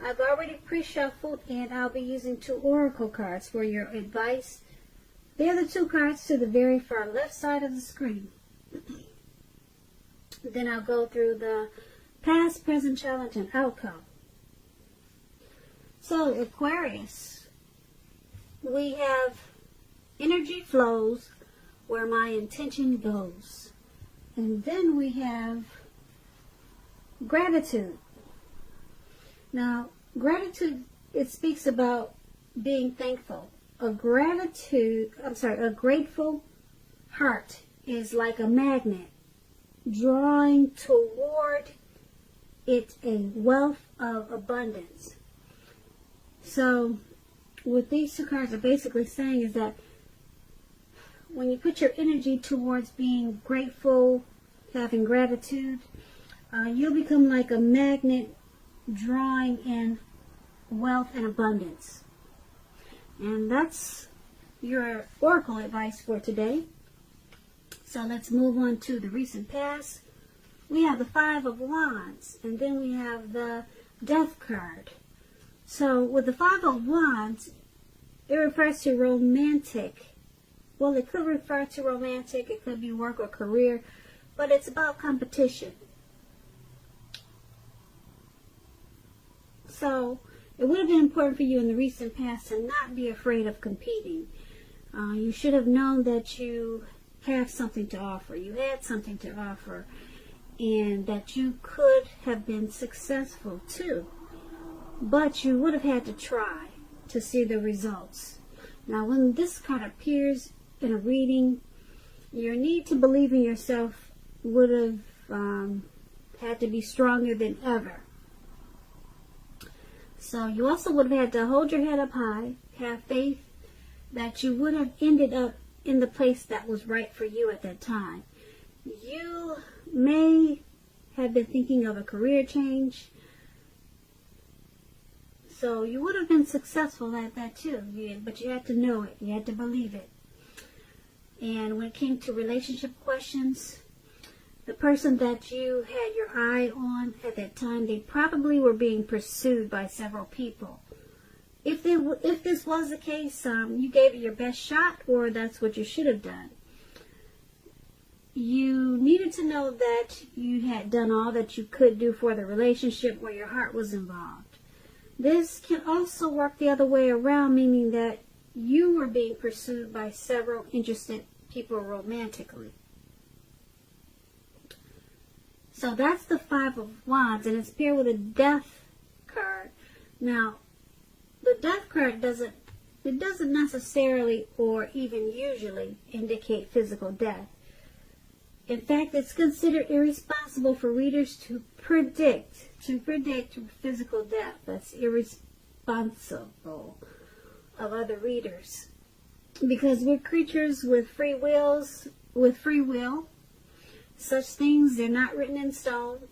I've already pre-shuffled, and I'll be using 2 oracle cards for your advice. They're the 2 cards to the very far left side of the screen. Then I'll go through the past, present, challenge, and outcome. So, Aquarius, we have energy flows where my intention goes. And then we have gratitude. Now, gratitude, it speaks about being thankful. A grateful heart is like a magnet, drawing toward it a wealth of abundance. So, what these 2 cards are basically saying is that when you put your energy towards being grateful, having gratitude, you'll become like a magnet drawing in wealth and abundance. And that's your oracle advice for today. So let's move on to the recent past. We have the 5 of Wands, and then we have the Death card. So with the 5 of Wands, it refers to romantic. Well, it could refer to romantic, it could be work or career, but it's about competition. So it would have been important for you in the recent past to not be afraid of competing. You should have known that you have something to offer. You had something to offer, and that you could have been successful too. But you would have had to try to see the results. Now, when this card appears in a reading, your need to believe in yourself would have had to be stronger than ever. So you also would have had to hold your head up high, have faith that you would have ended up in the place that was right for you at that time. You may have been thinking of a career change, so you would have been successful at that too, but you had to know it, you had to believe it. And when it came to relationship questions, the person that you had your eye on at that time, they probably were being pursued by several people. If this was the case, you gave it your best shot, or that's what you should have done. You needed to know that you had done all that you could do for the relationship where your heart was involved. This can also work the other way around, meaning that you were being pursued by several interested people romantically. So that's the 5 of Wands, and it's paired with a Death card. Now, the Death card doesn't necessarily or even usually indicate physical death. In fact, it's considered irresponsible for readers to predict physical death. That's irresponsible of other readers, because we're creatures with free will. Such things, they're not written in stone.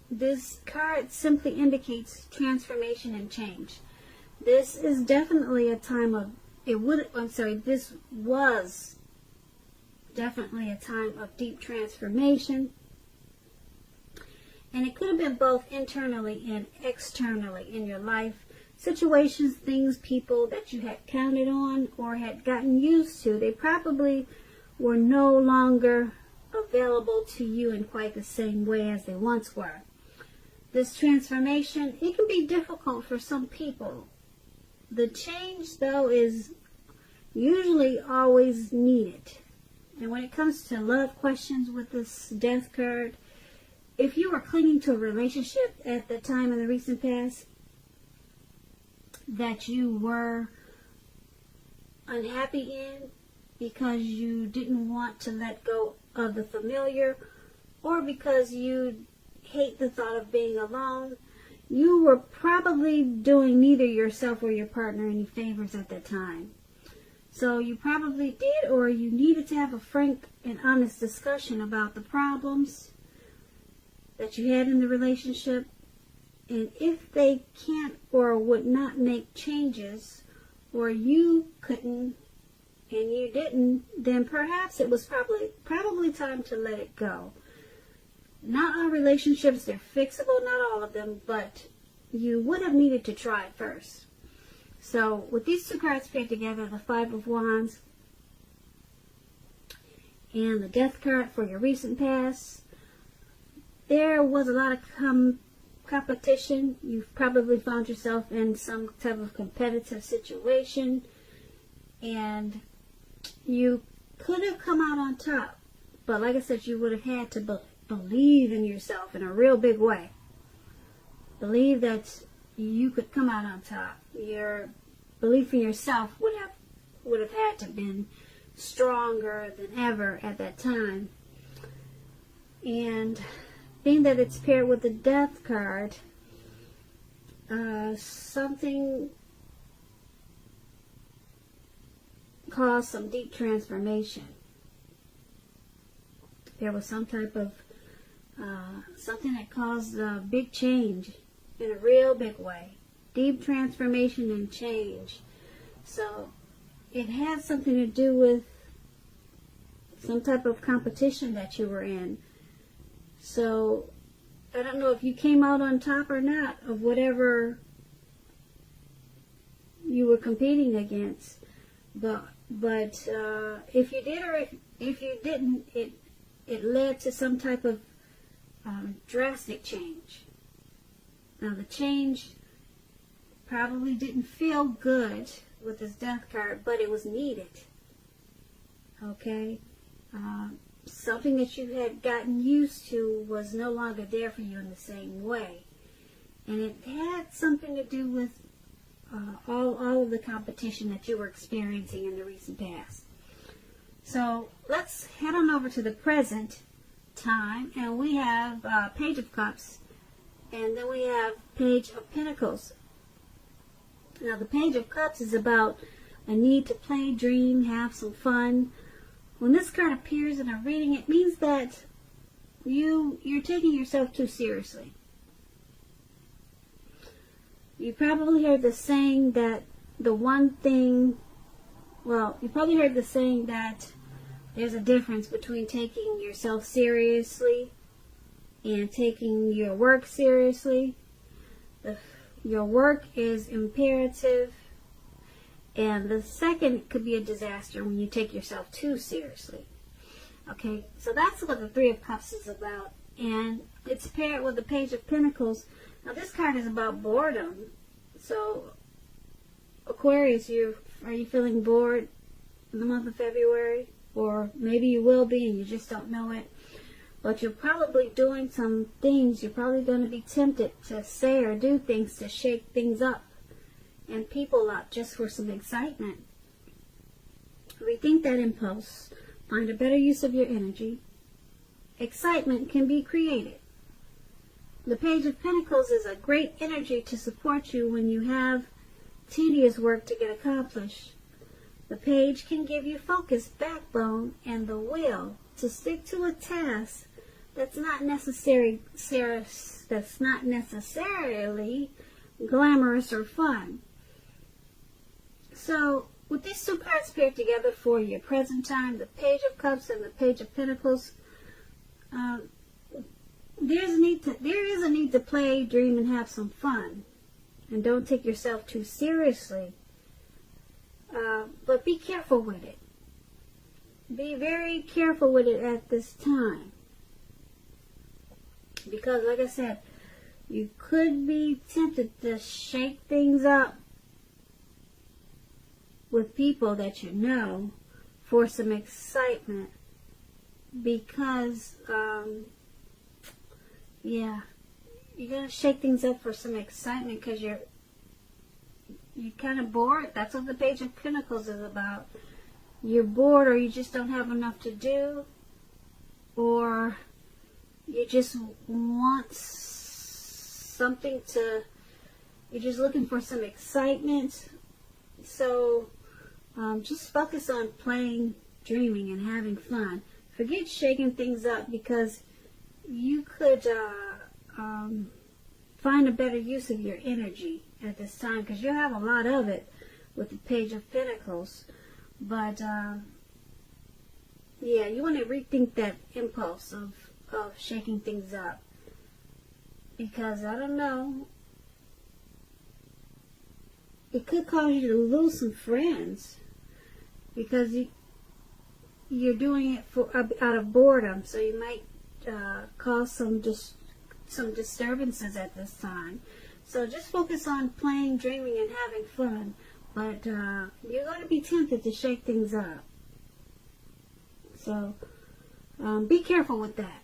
This card simply indicates transformation and change. This is definitely a time of, this was definitely a time of deep transformation. And it could have been both internally and externally in your life. Situations, things, people that you had counted on or had gotten used to, they probably were no longer available to you in quite the same way as they once were. This transformation, it can be difficult for some people. The change, though, is usually always needed. And when it comes to love questions with this Death card, if you were clinging to a relationship at the time in the recent past that you were unhappy in because you didn't want to let go of the familiar, or because you hate the thought of being alone, you were probably doing neither yourself or your partner any favors at that time. So you probably did, or you needed to have a frank and honest discussion about the problems that you had in the relationship. And if they can't or would not make changes, or you couldn't and you didn't, then perhaps it was probably time to let it go. Not all relationships, they're fixable, not all of them, but you would have needed to try it first. So with these two cards paired together, the Five of Wands and the Death card for your recent past, there was a lot of competition. You've probably found yourself in some type of competitive situation, and you could have come out on top. But like I said, you would have had to believe in yourself in a real big way. Believe that you could come out on top. Your belief in yourself would have had to been stronger than ever at that time. And being that it's paired with the Death card, something caused some deep transformation. There was some type of something that caused a big change in a real big way. Deep transformation and change. So it had something to do with some type of competition that you were in. So I don't know if you came out on top or not of whatever you were competing against. But if you did or if you didn't, it led to some type of drastic change. Now the change probably didn't feel good with this Death card, but it was needed. Okay? Something that you had gotten used to was no longer there for you in the same way. And it had something to do with all of the competition that you were experiencing in the recent past. So let's head on over to the present time, and we have Page of Cups, and then we have Page of Pentacles. Now the Page of Cups is about a need to play, dream, have some fun. When this card appears in a reading, it means that you're taking yourself too seriously. You probably heard the saying that you probably heard the saying that there's a difference between taking yourself seriously and taking your work seriously. Your work is imperative, and the second could be a disaster when you take yourself too seriously. Okay, so that's what the Three of Cups is about, and it's paired with the Page of Pentacles. Now this card is about boredom. So Aquarius, are you feeling bored in the month of February? Or maybe you will be and you just don't know it. But you're probably doing some things. You're probably going to be tempted to say or do things to shake things up and people up just for some excitement. Rethink that impulse. Find a better use of your energy. Excitement can be created. The Page of Pentacles is a great energy to support you when you have tedious work to get accomplished. The Page can give you focus, backbone, and the will to stick to a task that's not necessarily glamorous or fun. So, with these two cards paired together for your present time, the Page of Cups and the Page of Pentacles, there is a need to play, dream, and have some fun. And don't take yourself too seriously. But be careful with it. Be very careful with it at this time. Because, like I said, you could be tempted to shake things up with people that you know for some excitement. Because, you're going to shake things up for some excitement because you're kind of bored. That's what the Page of Pentacles is about. You're bored, or you just don't have enough to do, or you just want something you're just looking for some excitement. So just focus on playing, dreaming, and having fun. Forget shaking things up, because you could find a better use of your energy at this time, because you'll have a lot of it with the Page of Pentacles. But you want to rethink that impulse of shaking things up, because I don't know, it could cause you to lose some friends because you're doing it out of boredom. So you might cause some disturbances at this time. So just focus on playing, dreaming, and having fun. But you're going to be tempted to shake things up. So be careful with that.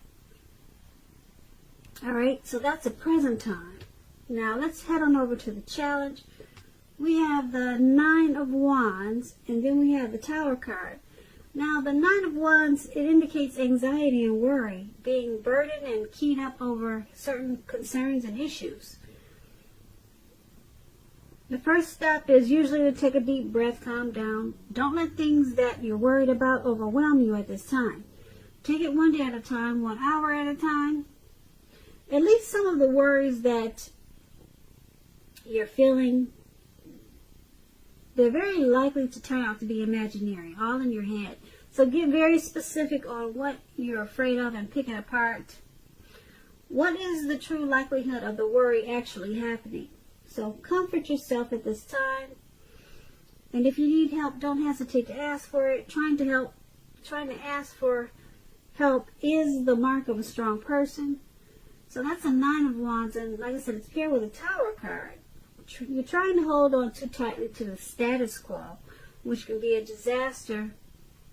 Alright, so that's the present time. Now let's head on over to the challenge. We have the Nine of Wands, and then we have the Tower card. Now the Nine of Wands, it indicates anxiety and worry, being burdened and keyed up over certain concerns and issues. The first step is usually to take a deep breath, calm down. Don't let things that you're worried about overwhelm you at this time. Take it one day at a time, 1 hour at a time. At least some of the worries that you're feeling, they're very likely to turn out to be imaginary, all in your head. So get very specific on what you're afraid of and pick it apart. What is the true likelihood of the worry actually happening? So comfort yourself at this time. And if you need help, don't hesitate to ask for it. Trying to ask for help is the mark of a strong person. So that's a Nine of Wands, and like I said, it's paired with a Tower card. You're trying to hold on too tightly to the status quo, which can be a disaster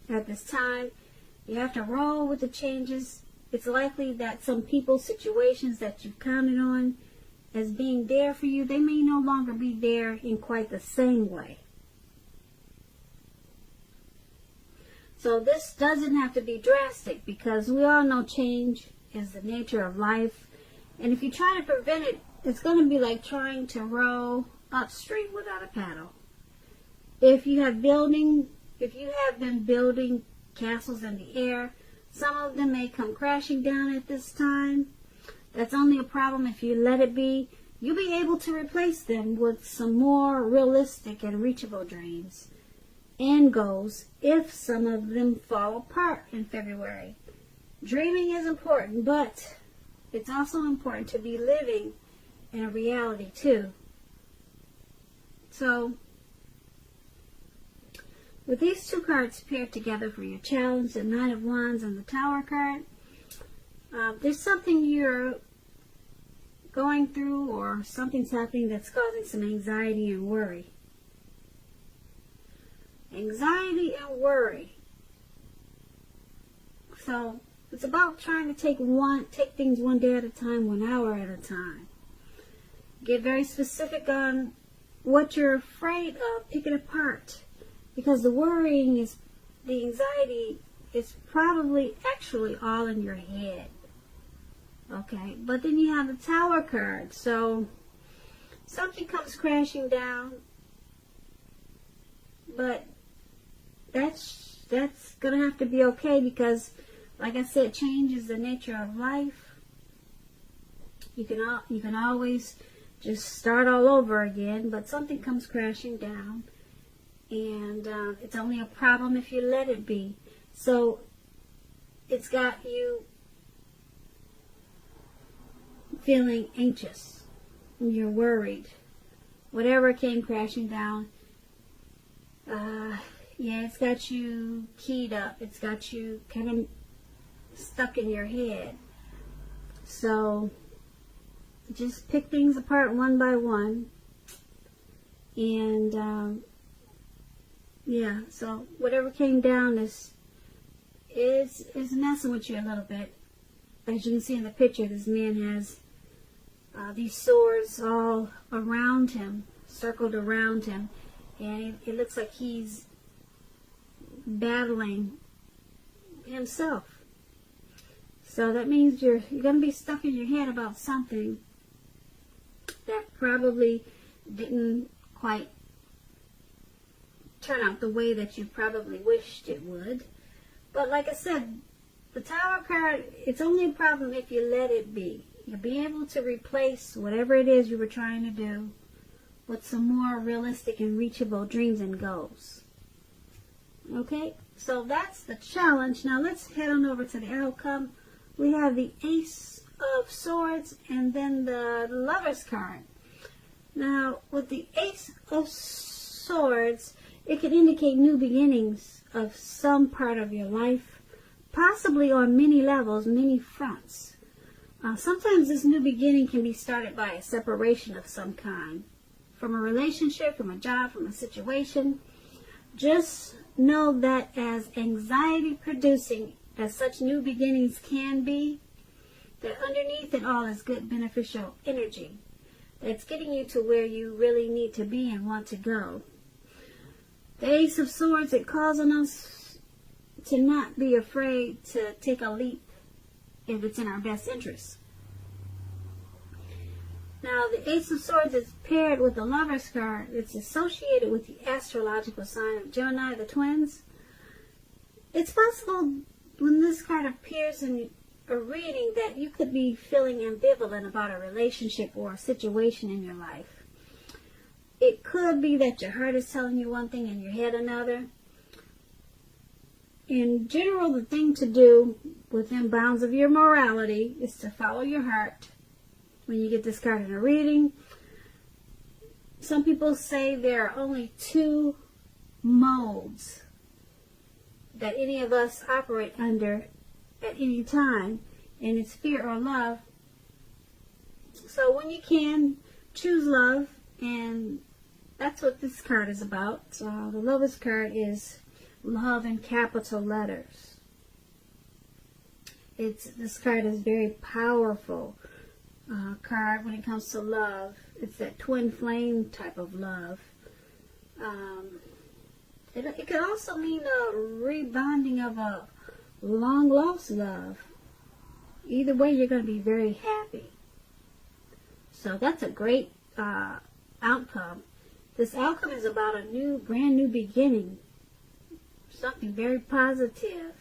at this time. You have to roll with the changes. It's likely that some people, situations that you've counted on as being there for you, they may no longer be there in quite the same way. So this doesn't have to be drastic, because we all know change is the nature of life. And if you try to prevent it, it's going to be like trying to row upstream without a paddle. If you have been building castles in the air, some of them may come crashing down at this time. That's only a problem if you let it be. You'll be able to replace them with some more realistic and reachable dreams and goals if some of them fall apart in February. Dreaming is important, but it's also important to be living in a reality too. So, with these two cards paired together for your challenge, the Nine of Wands and the Tower card, there's something you're going through or something's happening that's causing some anxiety and worry. Anxiety and worry. So, it's about trying to take things one day at a time, 1 hour at a time. Get very specific on what you're afraid of. Pick it apart. Because the anxiety is probably actually all in your head. Okay, but then you have the Tower card. So, something comes crashing down. But that's going to have to be okay, because like I said, change is the nature of life. You can always just start all over again, but something comes crashing down, and it's only a problem if you let it be. So it's got you feeling anxious, and you're worried. Whatever came crashing down, it's got you keyed up. It's got you kind of stuck in your head. So just pick things apart one by one, and so whatever came down is messing with you a little bit. As you can see in the picture, this man has these swords all around him, circled around him, and it looks like he's battling himself. So that means you're going to be stuck in your head about something that probably didn't quite turn out the way that you probably wished it would. But like I said, the Tower card, it's only a problem if you let it be. You'll be able to replace whatever it is you were trying to do with some more realistic and reachable dreams and goals. Okay, so that's the challenge. Now let's head on over to the outcome. We have the Ace of Swords and then the Lover's card. Now, with the Ace of Swords, it could indicate new beginnings of some part of your life, possibly on many levels, many fronts. Sometimes this new beginning can be started by a separation of some kind, from a relationship, from a job, from a situation. Just know that as anxiety producing as such new beginnings can be, that underneath it all is good beneficial energy that's getting you to where you really need to be and want to go. The Ace of Swords, it calls on us to not be afraid to take a leap if it's in our best interest. Now, the Ace of Swords is paired with the Lover's card. It's associated with the astrological sign of Gemini, the twins. It's possible when this card appears in a reading that you could be feeling ambivalent about a relationship or a situation in your life. It could be that your heart is telling you one thing and your head another. In general, the thing to do within bounds of your morality is to follow your heart when you get this card in a reading. Some people say there are only two modes that any of us operate under at any time, and it's fear or love. So when you can, choose love, and that's what this card is about. The Lover's card is love in capital letters. This card is very powerful card when it comes to love. It's that twin flame type of love. It could also mean a rebonding of a long lost love. Either way, you're going to be very happy. So that's a great outcome. This outcome is about a brand new beginning. Something very positive.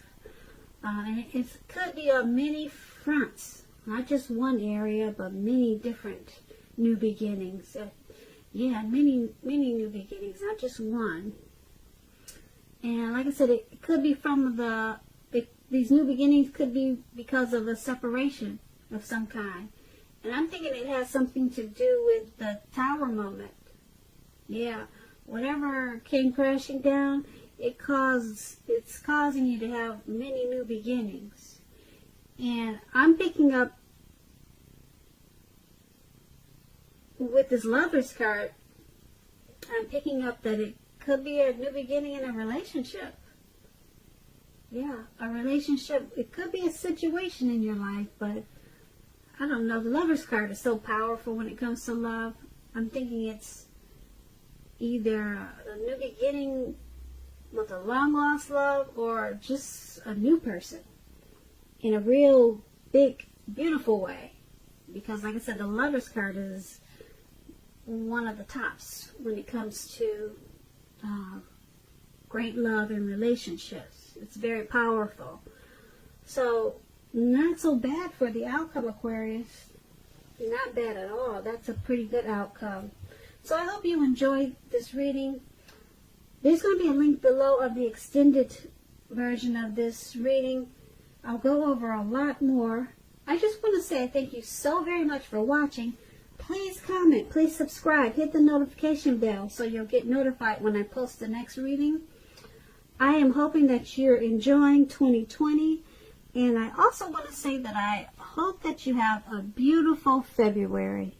And it could be on many fronts. Not just one area, but many different new beginnings. Many new beginnings, not just one. And like I said, it could be from these new beginnings could be because of a separation of some kind. And I'm thinking it has something to do with the Tower moment. Yeah, whatever came crashing down, it's causing you to have many new beginnings. And I'm picking up with this Lover's card, I'm picking up that it could be a new beginning in a relationship. Yeah, a relationship. It could be a situation in your life, but I don't know. The Lover's card is so powerful when it comes to love. I'm thinking it's either a new beginning with a long lost love or just a new person in a real big, beautiful way. Because like I said, the Lover's card is one of the tops when it comes to great love and relationships. It's very powerful. So, not so bad for the outcome, Aquarius. Not bad at all. That's a pretty good outcome. So I hope you enjoyed this reading. There's going to be a link below of the extended version of this reading. I'll go over a lot more. I just want to say thank you so very much for watching. Please comment, please subscribe, hit the notification bell so you'll get notified when I post the next reading. I am hoping that you're enjoying 2020, and I also want to say that I hope that you have a beautiful February.